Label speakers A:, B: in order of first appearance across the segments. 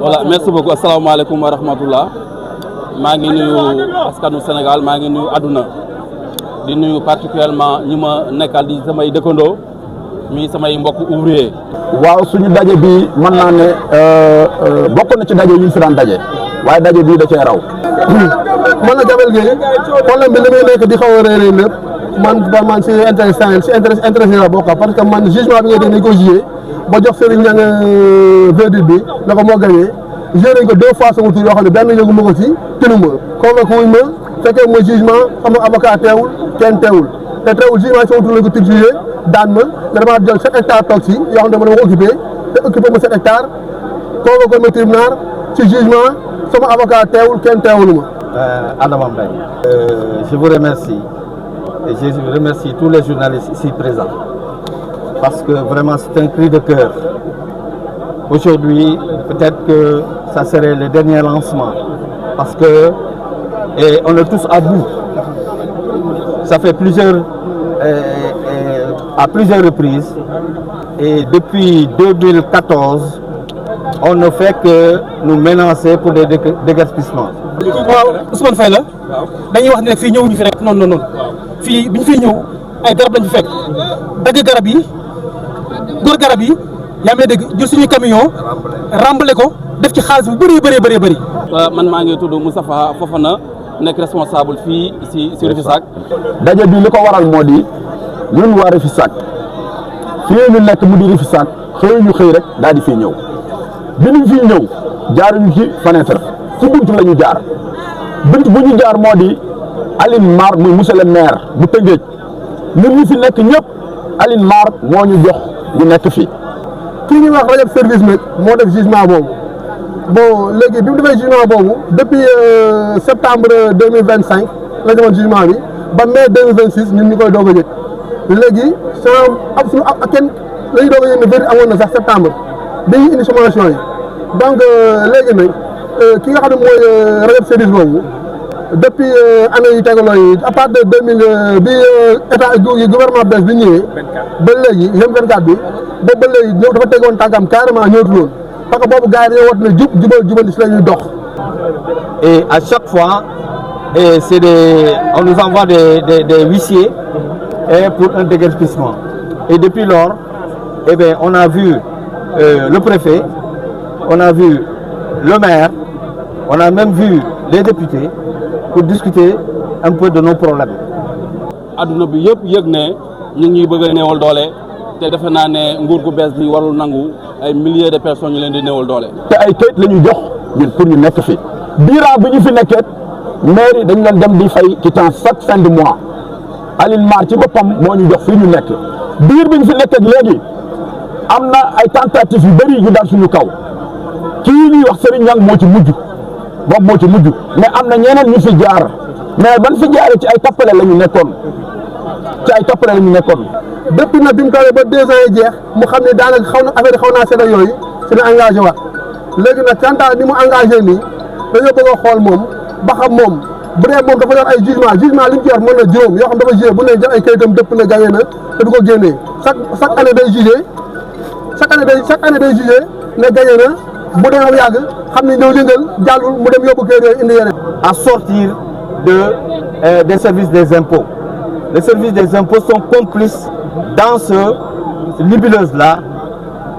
A: voilà merci beaucoup asalaamaaleykum wa rahmatullah maa ngi nuyu askanu Sénégal maa ngi nuyu àdduna di nuyu particulièrement ñi ma nekkal di samay dëkkandoo mi samay mbokk ouvrier.
B: waaw suñu daje bi mën naa ne bokk na ci daje yu ñu fi daan daje waaye daje bii da cee raw.
C: man la Jabel Gueye problème bi li muy nekk di xaw a réeré lépp man si intéressé la bokk parce que man jugement bi nga dégg nañ ko jugé ba jox Serigne Niang verdict bi na ko moo gagné jugé nañ ko 2 fois sama tur yoo xam ne benn yëgu ma ko ci tinuma convoqué wuñ ma fekkee mooy jugement sama avocat teewul kenn teewul te teewul jugement sama tur lañ ko titulé daan ma nga dama jël 7 hectares toog si yoo xam ne dama ko occupé te occupé ma 7 hectares convoqué ma tribunal ci jugement sama avocat teewul kenn teewulu ma.
D: Adama Mbaye. Je vous remercie et je remercie tous les journalistes ici présents parce que vraiment c'est un cri de cœur. Aujourd'hui, peut-être que ça serait le dernier lancement parce que on est tous à bout. Ça fait à plusieurs reprises et depuis 2014, on ne fait que nous menacer pour des déguerpissements.
E: waaw Ousmane Faye la dañuy wax ne fii ñëwuñu fi rek noonu fii bi ñu fiy ñëw ay garab lañu fekk dagg garab yi góor garab yi yaa may dégg jël suñu camion rembale ko def ci xaalis bu bëri.
A: man maa ngi tudd Moustapha Fofana nekk responsable fii si Rufisque.
B: daje bi li ko waral moo di ñun waa Rufisque fii ñu nekk mu di Rufisque xëy rek daal di fii ñëw bi ñu fii ñëw jaaruñu ci fenêtre. ci buntu la ñu jaar bunt bu ñu jaar moo di Aline Mar muy monsieur le maire bu Tëngéej ñun ñi fi nekk ñëpp Aline Mar moo ñu jox ñu nekk fii.
C: kii ñuy wax Rajab service nag moo def jugement boobu bon léegi bi mu defee jugement boobu depuis septembre 2025 la demoon jugement bi ba mai 2026 ñun ñu koy doog a jëkk léegi suñu ak kenn la ñu doog a yëg ne verdict amoon na sax septembre dañuy indi sommation yi donc léegi nag. ki nga xam ne mooy Rajab service boobu depuis année yu tegaloo yi à partir de 2000 bi état gouvernement bees bi ñëwee ba léegi M24 bi ba léegi ñëw dafa tegoon tànkam carrément ñëwatu loon parce que boobu gars yi dañoo wat ne jubal si la ñuy dox.
D: Et à chaque fois on nous envoie des huissiers pour un déguerpissement et depuis lors on a vu le préfet, on a vu le maire, on a même vu les députés pour discuter un peu de nos problèmes.
A: adduna bi yëpp yëg ne ñu ngi bëgg a néewal doole te defe naa ne nguur gu bees bi warul nangu ay milliers de personnes ñu leen di néewal doole.
B: te ay kayit la ñu jox ñun pour ñu nekk fi diiraa bi ñu fi nekkee mairie dañu leen dem di fay quittance chaque fin de mois Aline Mar ci boppam moo ñu jox fii ñu nekk biir bi ñu fi nekkee léegi am na ay tentatives yu bëri yu daal suñu kaw. kii ñuy wax Serigne Niang moo ci mujj mais am na ñeneen ñu fi jaar mais ban fi jaaree ci ay tappale la ñu nekkoon
C: depuis nag bi mu tawee ba 2 ans yi jeex mu xam ne daanaka xaw naa seddal yooyu si na engagé waat léegi nag quant ni mu engagé nii dañoo bëgg a xool moom ba xam moom bu dee moom dafa yor ay jugement li mu ci yor mën na juróom yoo xam dafa jugé bu ne jël ay kayitam dëpp na gagné na te du ko génnee chaque année day jugé chaque année day jugé ne gagné na. bu dee am yàgg xam ne ñoo jëngal jàllul mu dem yóbbu kër yooyu indi yeneen.
D: À sortir des services des impôts. Les services des impôts sont complices dans ce nébuleuse-là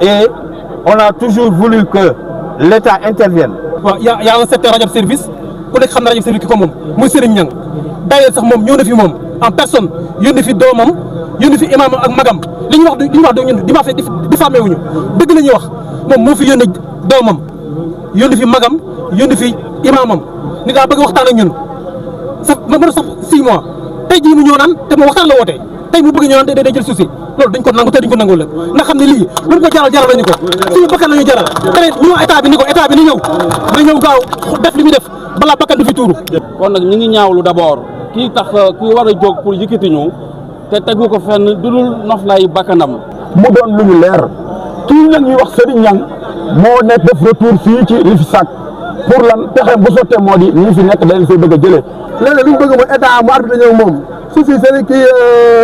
D: et on a toujours voulu que l'État intervienne.
E: waaw y a un secteur Rajab service ku nekk xam na Rajab service ki ko moom muy Serigne Niang d'ailleurs sax moom ñëw na fi moom en personne yónni fi doomam yónni fi imaamam ak magam li ñu wax ñun diffamé wuñu dëgg la ñuy wax moom moo fi yónni doomam yónni fi magam yónni fi imaamam ni daa bëgg waxtaan ak ñun sax ma mën a sax 6 mois tey jii mu ñëw naan te moom waxtaan la woote tey mu bëgg ñëw naan day jël suuf si loolu dañ ko nangu te duñ ko nangul la nga xam ne lii lu mu ko jaral lañu ko suñu bakkan la ñu jaral te ñu état bi ni ñëw na ñëw gaaw def li muy def balaa bakkan du fi tuuru.
A: kon nag ñu ngi ñaawlu d'abord kii war a jóg pour yëkkati ñu te tegu ko fenn dudul noflaayu bakkanam.
B: mu doon lu ñu leer kii nag ñuy wax Serigne Niang moo nekk def retour fii ci Rufisque pour lan pexe bu sottee moo di ñu fi nekk dañ leen fay bëgg a jëlee.
C: léegi li ñu bëgg mooy état mu arbitre ñëw moom suuf si seen kii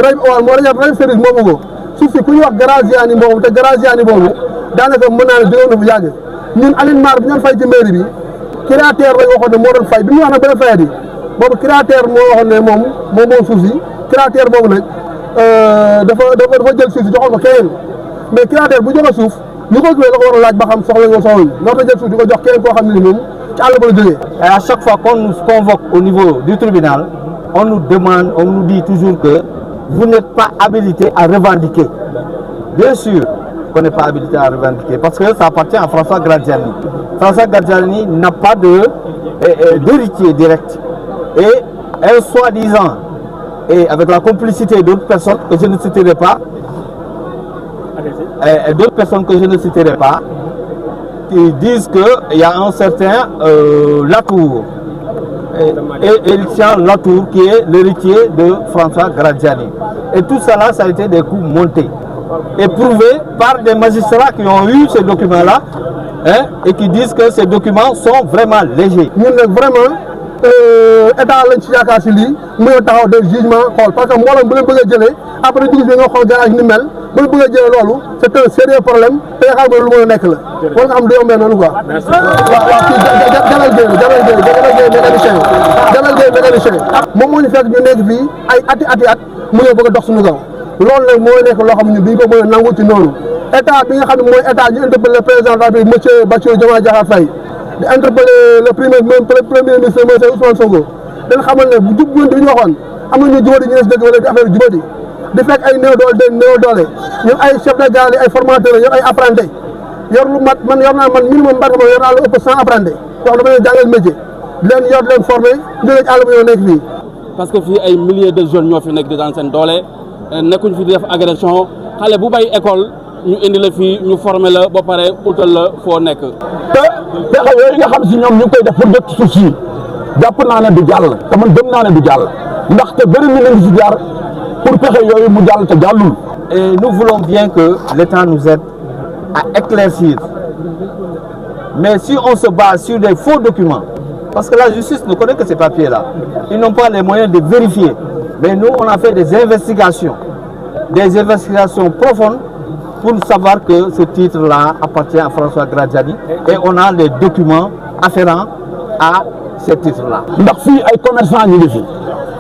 C: Rajab service moomu ko suuf si ku ñuy wax Graziani boobu te Graziani boobu daanaka mën naa ne jógoon na bu yàgg ñun Alioune Mar bi ñu doon fay ci mairie bi créateur lañ waxoon ne moo doon fay bi ñu wax ne ba fayat yi boobu créateur moo waxoon ne moom suuf si créateur boobu nag dafa jël suuf si joxoon ko keneen mais créateur bu joxe suuf ñu ko kiwee la ko war a laaj ba xam soxla nga soxla moo tax jël suuf di ko jox keneen koo xam ne ni moom ci àll ba la jógee.
D: Et à chaque fois qu'on nous convoque au niveau du tribunal, on nous demande, on nous dit toujours que vous n'êtes pas habilité à revendiquer. Bien sûr qu'on n'est pas habilité à revendiquer parce que ça appartient à François Graziani. François Graziani n'a pas d'héritier direct. Et un soi-disant, et avec la complicité d'autres personnes que je ne citerai pas, qui disent qu'il y a un certain Latour, Christian Latour, qui est l'héritier de François Graziani. Et tout cela, ça a été des coups montés et prouvés par des magistrats qui ont eu ces documents-là et qui disent que ces documents sont vraiment légers.
C: Nous, vraiment, état lañ ci yaakaar si lii muy taxaw def jugement xool parce que mbooloo bu leen bëgg a jëlee après dugg si nga xool garage ni mel bu leen bëgg a jëlee loolu c'est un sérieux problème te yaakaar nga lu mën a nekk la war nga xam du yombee noonu quoi. waaw kii Jalal Gueye mécanicien moom moo ñu fekk ñu nekk fii ay at mu ñëw bëgg a dox suñu kaw loolu nag mooy nekk loo xam ne duñ ko mën a nangu ci noonu état bi nga xam ne mooy état ñu interpellé le président bi monsieur Bassirou Diomaye Diakhar Faye di interpellé le premier ministre monsieur Ousmane Sonko dañ xamal ne bu jubbanti bi ñu waxoon am na ñu jubadi ñu ne si dëgg wala di affaire jubadi di fekk ay néew doole ñun ay chef de gare ay formateur yor ay apprenti yor lu mat man yor naa man minimum mbarka ma yor naa lu ëpp 100 apprenti wax dama leen jàngal métier di leen yor di leen formé jógee ci àll bi ñoo nekk fii.
A: parce que fii ay milliers de jeunes ñoo fi nekk di daan seen doole nekkuñ fi di def agression xale bu bay école ñu indi la fii ñu formé la ba pare utal la foo nekk.
B: te pexe yooyu nga xam si ñoom ñu ngi koy def pour jot suuf si jàpp naa ne du jàll te man gëm naa ne du jàll ndaxte bëri na leen si jaar pour pexe yooyu mu jàll te jàllul.
D: Et nous voulons bien que l'État nous aide à éclaircir. Mais si on se base sur des faux documents, parce que la justice ne connaît que ces papiers-là, ils n'ont pas les moyens de vérifier. Mais nous, on a fait des investigations profondes pour savoir que ce titre-là appartient à François Graziani et on a les documents afférents à ce titre-là.
B: ndax fii ay commerçants ñu ngi fi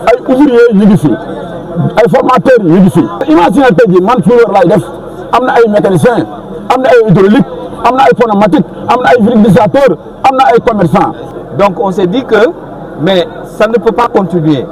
B: ay ouvriers ñu ngi fi ay formateurs ñu ngi fi. imagine tey jii man fii lay def am na ay mécaniciens am na ay hydraulique am na ay pneumatique am na ay vulgarisateur am na ay commerçants.
D: Donc on s'est dit que mais ça ne peut pas continuer.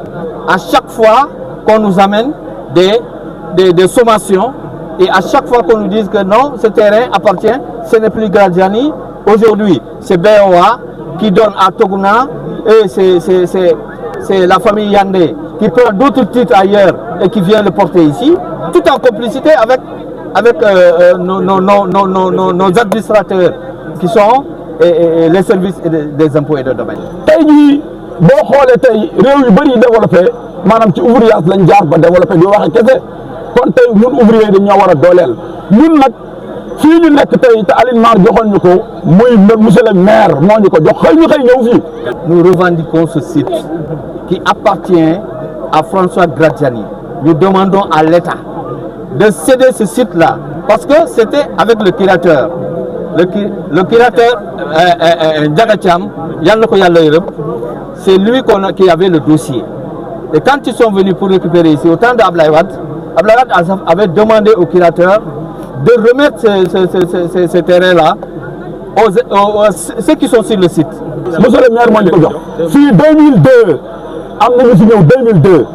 D: À chaque fois qu'on nous amène des sommations et à chaque fois qu'on nous dise que non, ce terrain appartient, ce n'est plus Graziani. Aujourd'hui, c'est BOA qui donne à Toguna et c'est la famille Yandé qui prend d'autres titres ailleurs et qui vient le porter ici, tout en complicité avec nos administrateurs qui sont les services des impôts et des domaines.
B: tey jii boo xoolee tey réew yu bëri développé maanaam ci ouvriage lañ jaar ba développé di waxe kese kon tey ñun ouvrier yi dañoo war a dooleel ñun nag fii ñu nekk tey te Alioune Mar joxoon ñu ko muy monsieur le maire moo ñu ko jox xëy ñëw fii.
D: Nous revendiquons ce site qui appartient à François Graziani. Nous demandons à l'État de céder ce site-là parce que c'était avec le curateur. Le curateur Ndiaga Thiam, c'est lui qui avait le dossier. Et quand ils sont venus pour récupérer ici, au temps d'Ablaye Wade, avait demandé au curateur de remettre ces terrains-là ceux qui sont sur le site.
B: Monsieur le maire moo ñu ko jox fii 2002 am na ñu fi ñëw 2002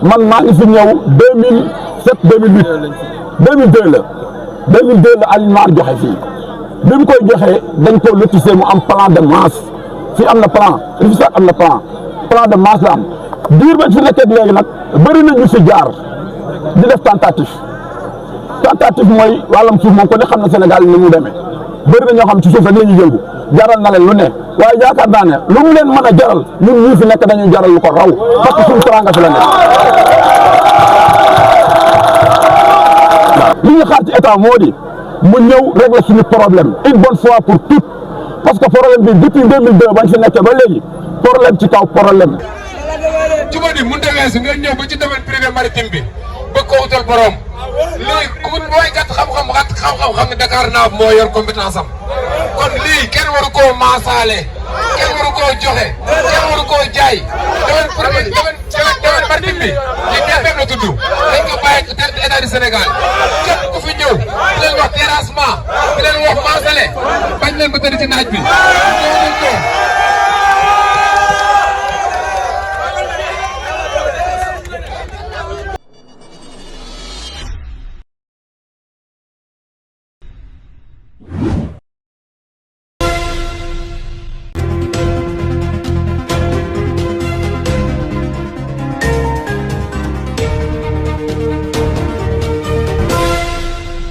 B: man maa ngi fi ñëw 2007 2008 2002 la Alioune Mar joxe fii bi mu koy joxee dañ ko lotissé mu am plan de masse fii am na plan Rufisque am na plan de masse la am diir ba fi nekkee léegi nag bëri na ñu fi jaar di def tentative mooy wàllam suuf moom ko ne xam na Sénégal ni mu demee bëri na ñoo xam ci suuf rek la ñuy jëngu jaral na leen lu ne waaye yaakaar naa ne lu mu leen mën a jaral ñun ñii fi nekk dañuy jaral lu ko raw parce que suñu teraanga fi la nekk. li ñu xaar ci état moo di mu ñëw régler suñu problème une bonne fois pour toutes parce que problème bi depuis 2002 bañ fi nekkee ba léegi problème ci kaw problème.
F: jubadi mënut a weesu nga ñëw ba ci domaine privé maritime bi bëgg ko utal borom lii ku booy kat xam-xam xam nga Dakar naaf moo yor compétence am kon lii kenn waru koo maasaale kenn waru koo joxe kenn waru koo jaay domaine maritime bi li DPM la tudd dañ ko bàyyi état du Sénégal képp ku fi ñëw di leen wax terrassement di leen wax maasale bañ leen ba tëdd ci naaj bi